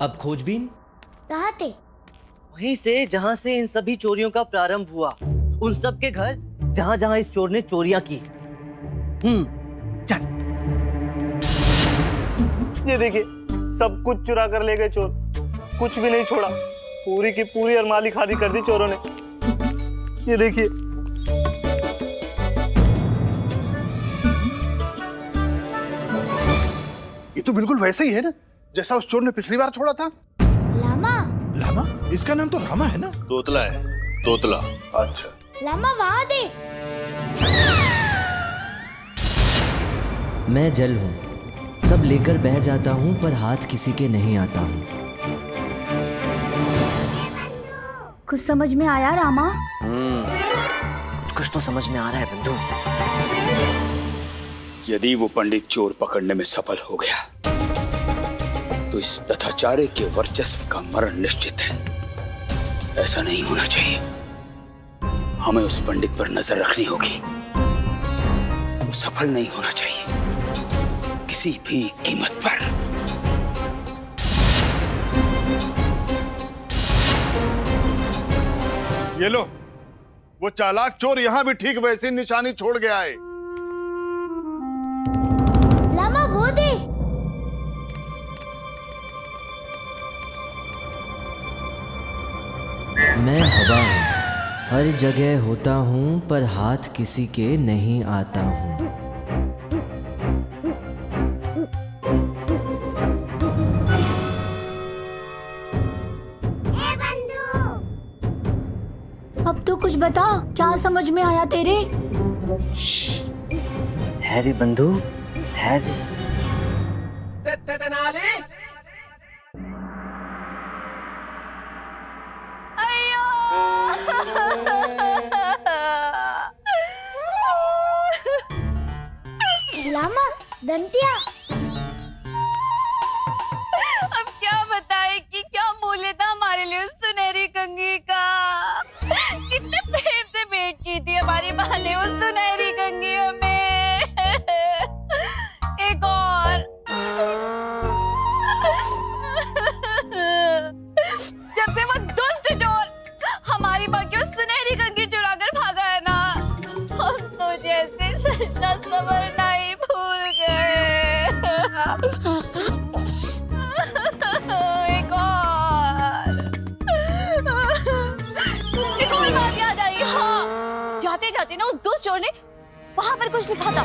अब खोजबीन कहाँ थे? वहीं से जहां से इन सभी चोरियों का प्रारंभ हुआ, उन सब के घर जहां जहां इस चोर ने चोरियां की। चल। ये देखिए, सब कुछ चुरा कर ले गए चोर, कुछ भी नहीं छोड़ा। पूरी की पूरी अरमाली खाली कर दी चोरों ने। ये देखिए। ये तो बिल्कुल वैसे ही है ना जैसा उस चोर ने पिछली बार छोड़ा था। लामा। लामा? इसका नाम तो रामा है ना? तोतला है, तोतला। अच्छा। लामा वहाँ दे। मैं जल हूँ, सब लेकर बह जाता हूँ पर हाथ किसी के नहीं आता हूँ। कुछ समझ में आया रामा? कुछ तो समझ में आ रहा है बंधु। यदि वो पंडित चोर पकड़ने में सफल हो गया तो इस तथाचार्य के वर्चस्व का मरण निश्चित है। ऐसा नहीं होना चाहिए। हमें उस पंडित पर नजर रखनी होगी। वो सफल नहीं होना चाहिए किसी भी कीमत पर। ये लो, वो चालाक चोर यहाँ भी ठीक वैसी निशानी छोड़ गया है। लामा वो दे। मैं हवा हूँ, हर जगह होता हूँ पर हाथ किसी के नहीं आता हूँ। अब तो कुछ बता, क्या समझ में आया तेरे? धैर्य बंधु, धैर्य। लामा दंतिया। अब क्या बताए कि क्या मूल्य था हमारे लिए उस सुनहरी कंघी का। कितने प्रेम से भेंट की थी हमारी माँ ने उस सुनहरी कंघी हमें। एक और। जब से वो दुष्ट चोर हमारी माँ की उस सुनहरी कंघी चुरा कर भागा है ना, हम तो जैसे सजना संवरना ही भूल गए। एक और बात याद आई। हाँ, जाते जाते ना उस दुष्ट चोर ने वहां पर कुछ लिखा था।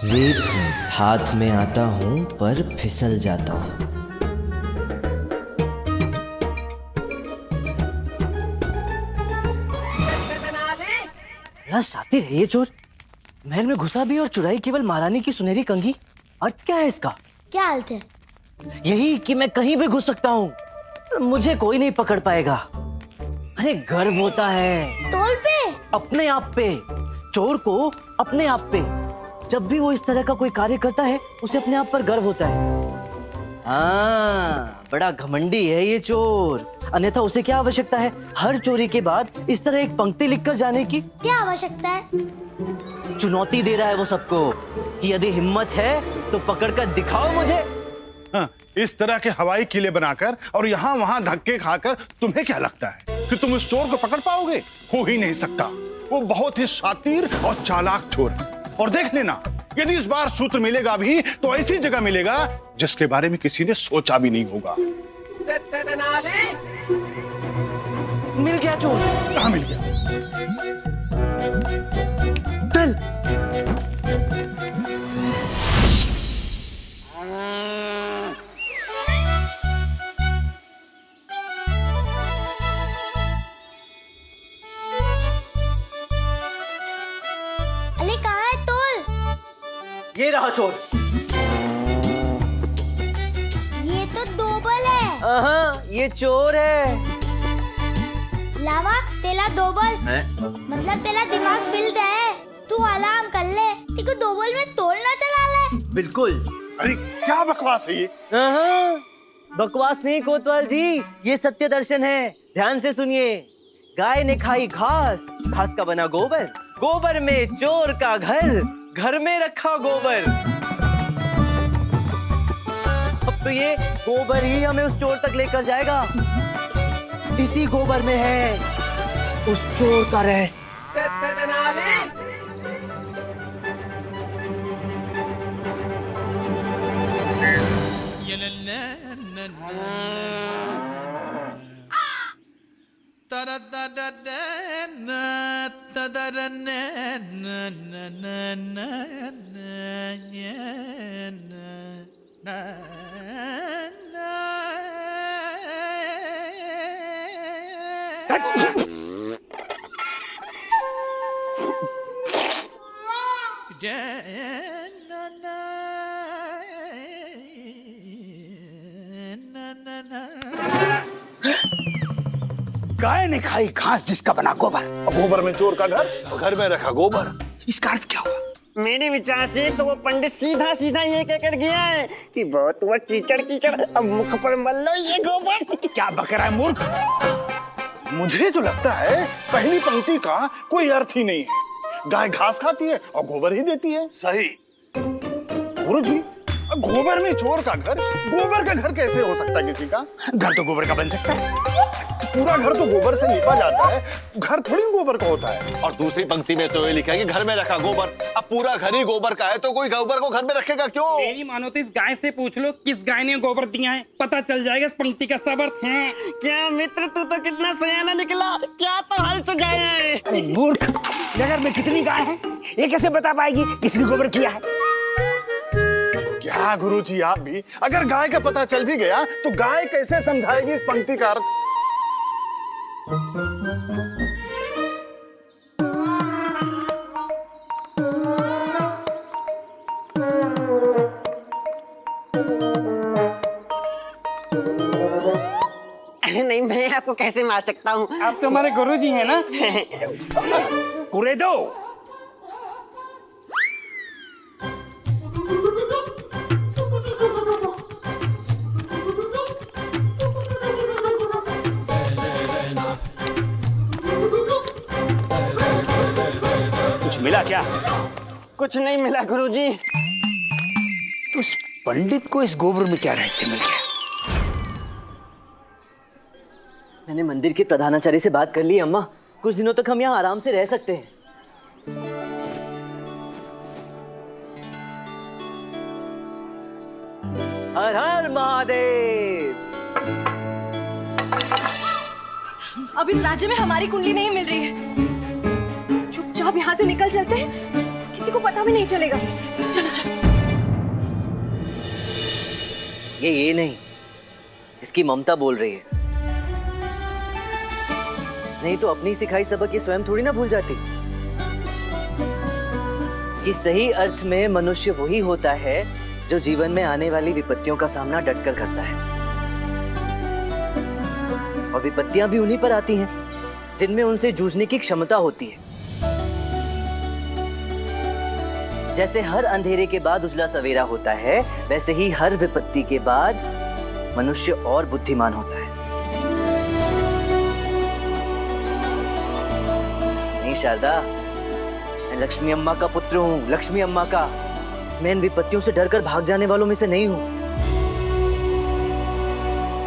रेत हूँ, हाथ में आता हूँ पर फिसल जाता हूँ। शातिर है ये चोर। महल में घुसा भी और चुराई केवल महारानी की सुनहरी कंघी। अर्थ क्या है इसका? क्या अर्थ है? यही कि मैं कहीं भी घुस सकता हूँ, मुझे कोई नहीं पकड़ पाएगा। अरे गर्व होता है तोल पे, अपने आप पे, चोर को अपने आप पे। जब भी वो इस तरह का कोई कार्य करता है उसे अपने आप पर गर्व होता है। हाँ, बड़ा घमंडी है ये चोर। अन्यथा उसे क्या आवश्यकता है हर चोरी के बाद इस तरह एक पंक्ति लिखकर जाने की? क्या आवश्यकता है? चुनौती दे रहा है वो सबको कि यदि हिम्मत है तो पकड़कर दिखाओ मुझे। हाँ, इस तरह के हवाई किले बनाकर और यहाँ वहाँ धक्के खाकर तुम्हें क्या लगता है कि तुम उस चोर को पकड़ पाओगे? हो ही नहीं सकता। वो बहुत ही शातिर और चालाक चोर है। और देख लेना, यदि इस बार सूत्र मिलेगा भी तो ऐसी जगह मिलेगा जिसके बारे में किसी ने सोचा भी नहीं होगा। मिल गया चोर। कहाँ मिल गया? चल। अरे कहाँ है तोल? ये रहा चोर। ये तो दोबल है। हाँ, ये चोर है। लावा तेला दोबल मतलब तेला दिमाग फिल्ड है। तू अलार्म कर ले, तेको दोबल में तोड़ना चला ले। बिल्कुल। अरे क्या बकवास है ये? बकवास नहीं कोतवाल जी, ये सत्य दर्शन है। ध्यान से सुनिए। गाय ने खाई घास, घास का बना गोबर, गोबर में चोर का घर, घर में रखा गोबर। तो ये गोबर ही हमें उस चोर तक लेकर जाएगा। इसी गोबर में है उस चोर का रहस्य। गाय ने खाई घास जिसका बना गोबर, गोबर में चोर का घर, घर में रखा गोबर। इसका अर्थ क्या हुआ? मेरे विचार से तो वो पंडित सीधा सीधा ये कहकर गया है कि बहुत हुआ कीचड़ कीचड़, अब मुख पर मल लो ये गोबर। क्या बक रहा है मूर्ख? मुझे तो लगता है पहली पंक्ति का कोई अर्थ ही नहीं है। गाय घास खाती है और गोबर ही देती है। सही गुरुजी, गोबर में चोर का घर, गोबर का घर कैसे हो सकता है किसी का? घर तो गोबर का बन सकता है। पूरा घर तो गोबर से लिपा जाता है, घर थोड़ी गोबर का होता है। और दूसरी पंक्ति में तो ये लिखा है कि घर में रखा गोबर। अब पूरा घर ही गोबर का है तो कोई गोबर को घर में रखेगा क्यों? मेरी मानो तो इस गाय से पूछ लो किस गाय ने गोबर दिया है, पता चल जाएगा इस पंक्ति का सब अर्थ है। क्या मित्र, तू तो कितना सयाना निकला, क्या तो हल सुझाया है। मूर्ख, नगर में कितनी गाय है, ये कैसे बता पाएगी किसने गोबर किया है? क्या गुरुजी आप भी, अगर गाय का पता चल भी गया तो गाय कैसे समझाएगी इस पंक्ति का अर्थ? नहीं, मैं आपको कैसे मार सकता हूँ, आप तो हमारे गुरुजी हैं ना। पूरे दो। मिला क्या? कुछ नहीं मिला गुरुजी। तो इस पंडित को इस गोबर में क्या रहस्य मिल गया? मैंने मंदिर के प्रधानाचार्य से बात कर ली अम्मा, कुछ दिनों तक हम यहाँ आराम से रह सकते हैं। हर हर महादेव। अब इस राज्य में हमारी कुंडली नहीं मिल रही है, चुपचाप यहाँ से निकल चलते हैं, किसी को पता भी नहीं चलेगा। चलो चलो। ये नहीं, इसकी ममता बोल रही है। नहीं तो अपनी सिखाई सबक ये स्वयं थोड़ी ना भूल जाती कि सही अर्थ में मनुष्य वही होता है जो जीवन में आने वाली विपत्तियों का सामना डटकर करता है। और विपत्तियां भी उन्हीं पर आती हैं जिनमें उनसे जूझने की क्षमता होती है। जैसे हर अंधेरे के बाद उजला सवेरा होता है, वैसे ही हर विपत्ति के बाद मनुष्य और बुद्धिमान होता है। नहीं शारदा, मैं लक्ष्मी अम्मा का पुत्र हूँ, लक्ष्मी अम्मा का। मैं इन विपत्तियों से डरकर भाग जाने वालों में से नहीं हूँ।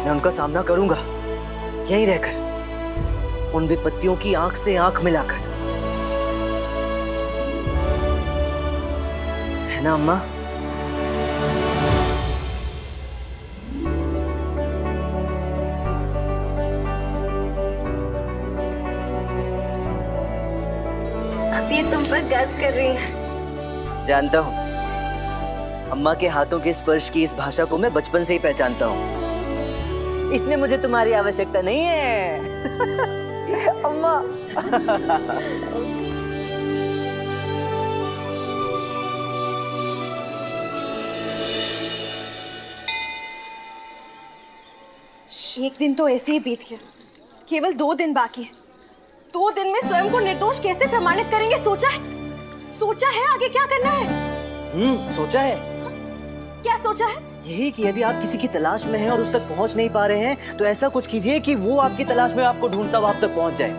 मैं उनका सामना करूंगा, यहीं रहकर, उन विपत्तियों की आंख से आंख मिलाकर। है ना अम्मा? ये तुम पर गर्व कर रही है। जानता हूँ, अम्मा के हाथों के स्पर्श की इस भाषा को मैं बचपन से ही पहचानता हूँ। इसमें मुझे तुम्हारी आवश्यकता नहीं है। अम्मा। एक दिन तो ऐसे ही बीत गया, केवल 2 दिन बाकी है। 2 दिन में स्वयं को निर्दोष कैसे प्रमाणित करेंगे? सोचा है? सोचा है आगे क्या करना है? सोचा है। क्या सोचा है? यही कि यदि आप किसी की तलाश में हैं और उस तक पहुंच नहीं पा रहे हैं, तो ऐसा कुछ कीजिए कि वो आपकी तलाश में आपको ढूंढता हुआ आप तक पहुंच जाए।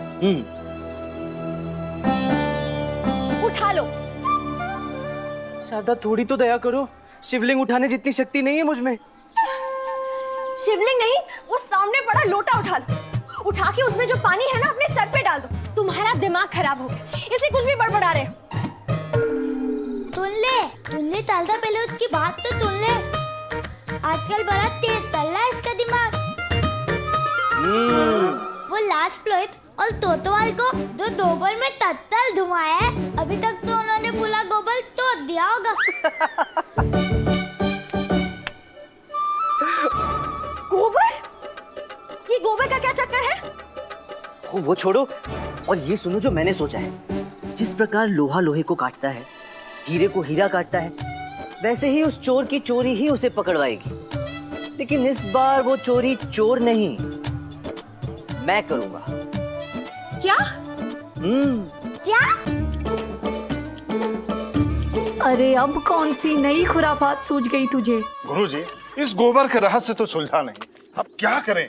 उठा लो। शारदा, थोड़ी तो दया करो। शिवलिंग उठाने जितनी शक्ति नहीं है मुझ में। शिवलिंग नहीं, वो सामने पड़ा लोटा उठा लो, उठा के उसमें जो पानी है ना अपने सर पे डाल दो। तुम्हारा दिमाग खराब हो गया इसलिए कुछ भी बड़बड़ा रहे हो। तुन ले तालदा, पहले उसकी बात तो सुन ले। आजकल बड़ा तेज चल रहा है इसका दिमाग। वो लाज प्लोहित और तोतवाल को जो दोबल में तत्तल धुआया है, अभी तक तो उन्होंने पूरा गोबल तोड़ दिया होगा। गोबर? ये गोबर का क्या चक्कर है? वो छोड़ो और ये सुनो जो मैंने सोचा है। जिस प्रकार लोहा लोहे को काटता है, हीरे को हीरा काटता है, वैसे ही उस चोर की चोरी ही उसे पकड़वाएगी। लेकिन इस बार वो चोरी चोर नहीं, मैं करूंगा। क्या? क्या? अरे अब कौन सी नई खुराफात सूझ गई तुझे? गुरुजी, इस गोबर के रहस्य तो सुलझा नहीं, अब क्या करें?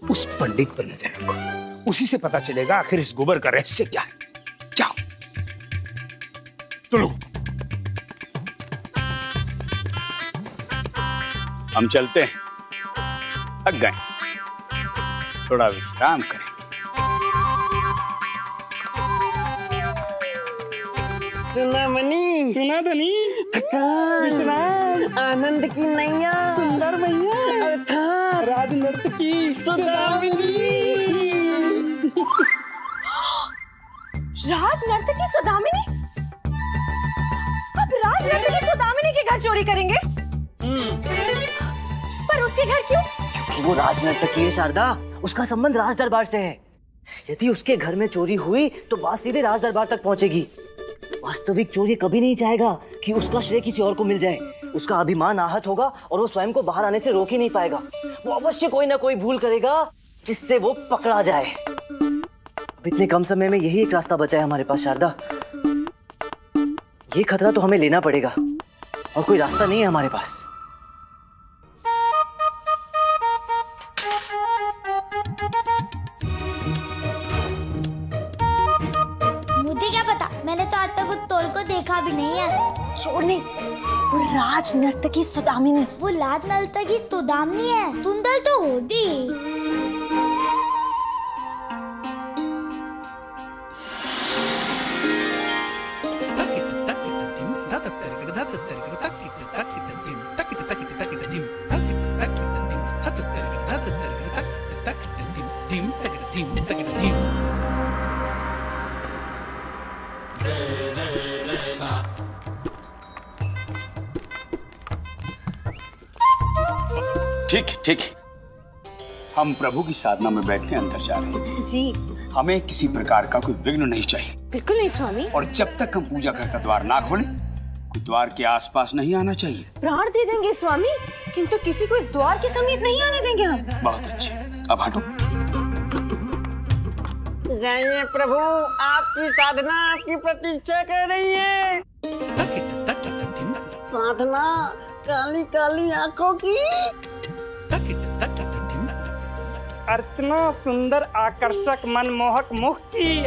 उस पंडित पर नजर रखो, उसी से पता चलेगा आखिर इस गोबर का रहस्य क्या है। जाओ चलो हम चलते हैं, थक गए, थोड़ा विश्राम करें। सुना मनी, सुना धनी, विश्राम, आनंद की नैया, सुंदर मैया, अर्थात राज नर्तकी सुदामिनी। राज नर्तकी सुदामिनी? अब राज नर्तकी सुदामिनी के घर चोरी करेंगे? पर उसके घर क्यों? क्योंकि वो राज नर्तकी है शारदा, उसका संबंध राज दरबार से है। यदि उसके घर में चोरी हुई तो बात सीधे राज दरबार तक पहुंचेगी। वास्तविक चोरी कभी नहीं चाहेगा कि उसका श्रेय किसी और को मिल जाए। उसका अभिमान आहत होगा और वो स्वयं को बाहर आने से रोक ही नहीं पाएगा। वो अवश्य कोई ना कोई भूल करेगा जिससे वो पकड़ा जाए। अब इतने कम समय में यही एक रास्ता बचा है हमारे पास शारदा। ये खतरा तो हमें लेना पड़ेगा और कोई रास्ता नहीं है हमारे पास। मुझे क्या पता, मैंने तो आज तक उस तोल को देखा भी नहीं है। चोर नहीं, वो राज नर्तकी सुदामिनी। वो राज नर्तकी सुदामिनी है, सुंदर तो होती। ठीक ठीक, हम प्रभु की साधना में बैठने अंदर जा रहे हैं। जी। हमें किसी प्रकार का कोई विघ्न नहीं चाहिए। बिल्कुल नहीं स्वामी। और जब तक हम पूजा घर का द्वार ना खोलें, कोई द्वार के आसपास नहीं आना चाहिए। प्राण दे देंगे स्वामी, किंतु किसी को इस द्वार के समीप नहीं आने देंगे हम। बहुत अच्छे, अब हटो। जाइए प्रभु, आपकी साधना आपकी प्रतीक्षा कर रही है। साधना काली काली आंखों की, अर्चना सुंदर आकर्षक मनमोहक मुख की।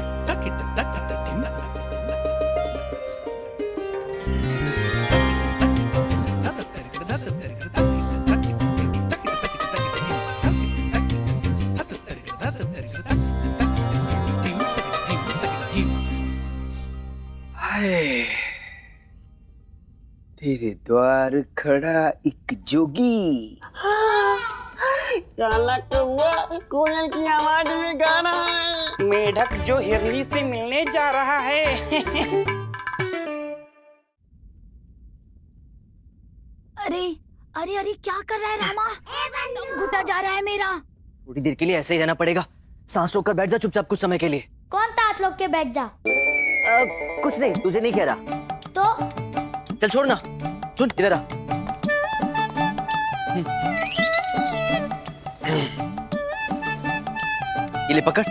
हाय, तेरे द्वार खड़ा एक जोगी। काला कौवा कोयल की आवाज में गा रहा है। मेढक जो हिरनी से मिलने जा रहा है। अरे अरे अरे क्या कर रहा है रामा? दम घुटा जा रहा है मेरा। थोड़ी देर के लिए ऐसे ही रहना पड़ेगा। सांस रोक कर बैठ जा चुपचाप कुछ समय के लिए। कौन तात लोग के बैठ जा। कुछ नहीं, तुझे नहीं कह रहा। तो चल छोड़ ना, सुन इधर आ। ये ले पकड़।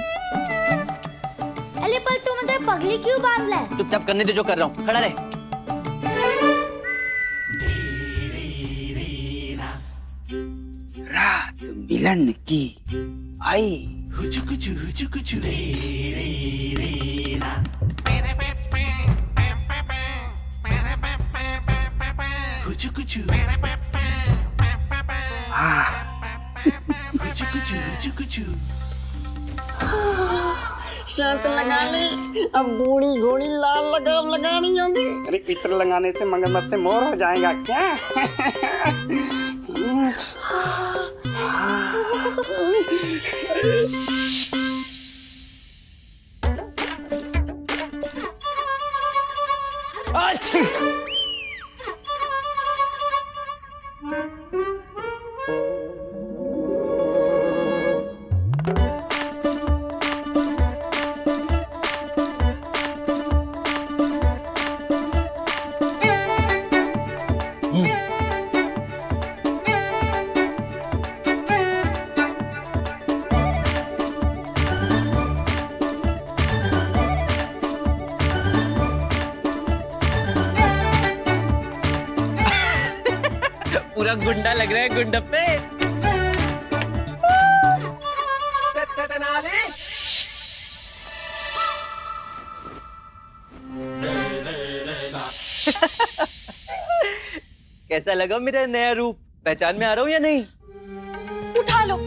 अरे पर तू मुझे पगली क्यों बांध ला है? चुपचाप करने दे जो कर रहा हूँ, खड़ा रहे। रात मिलन की आई। हाँ, शर्त लगा ली, अब बूढ़ी घोड़ी लाल लगाम लगानी होगी। अरे इत्र लगाने से मगरमच्छ से मोर हो जाएगा क्या? पूरा गुंडा लग रहा है गुंडप्पे। कैसा लगा मेरा नया रूप? पहचान में आ रहा हूँ या नहीं? उठा लो।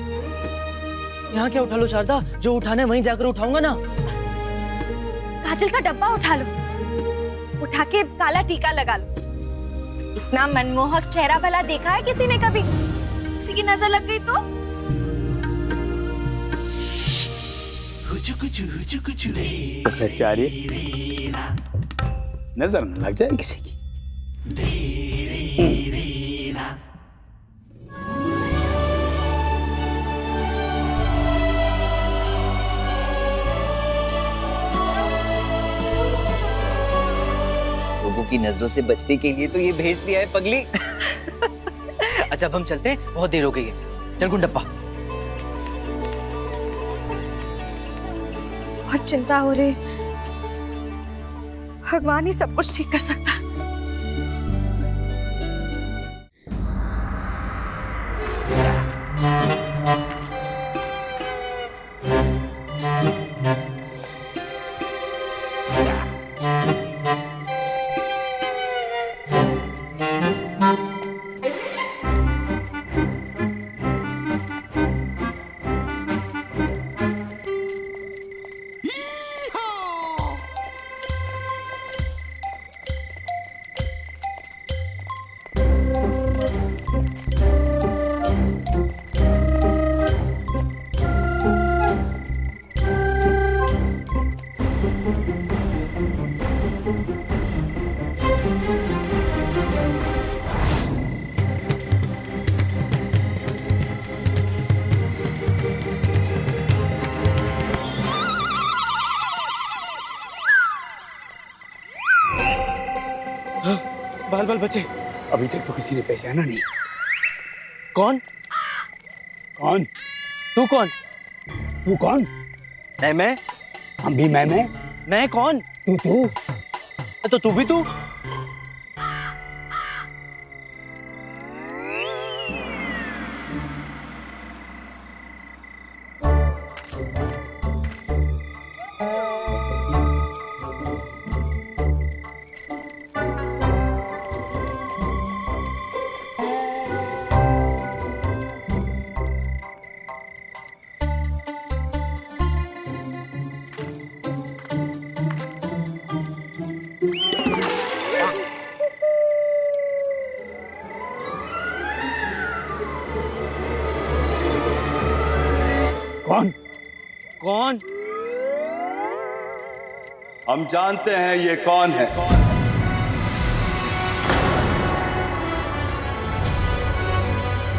यहाँ क्या उठा लो शारदा? जो उठाना है वहीं जाकर उठाऊंगा ना। काजल का डब्बा उठा लो, उठा के काला टीका लगा लो। इतना मनमोहक चेहरा भला देखा है किसी ने कभी? किसी की नजर लग गई तो? आचार्य, नजर न लग जाए किसी की। लोगों की नजरों से बचने के लिए तो ये भेज दिया है पगली। अच्छा अब हम चलते हैं, बहुत देर हो गई है। चल गुंडप्पा। बहुत चिंता हो रही। भगवान ही सब कुछ ठीक कर सकता है। बाल बाल बचे। अभी तक तो किसी ने पहचाना नहीं। कौन? कौन? तू कौन? तू कौन? मैं। हम भी मैं। मैं कौन? तू। तो तू भी तू। कौन? हम जानते हैं ये कौन है।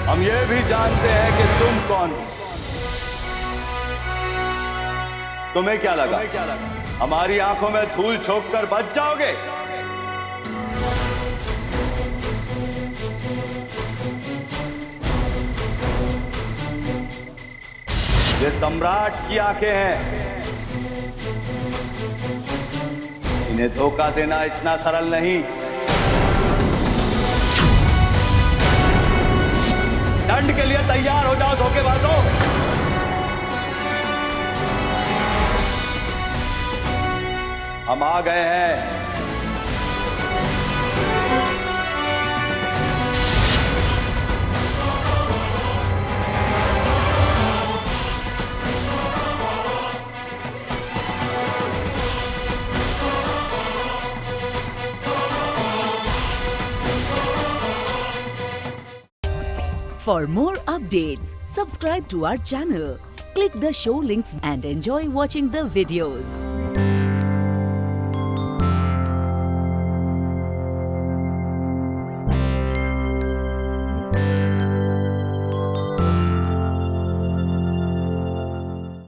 हम ये भी जानते हैं कि तुम कौन हो। तुम्हें क्या लगा हमारी आंखों में धूल झोंक कर बच जाओगे? ये सम्राट की आंखें हैं। इन्हें धोखा देना इतना सरल नहीं। दंड के लिए तैयार हो जाओ धोखेबाजों। हम आ गए हैं। For more updates, subscribe to our channel, click the show links and enjoy watching the videos.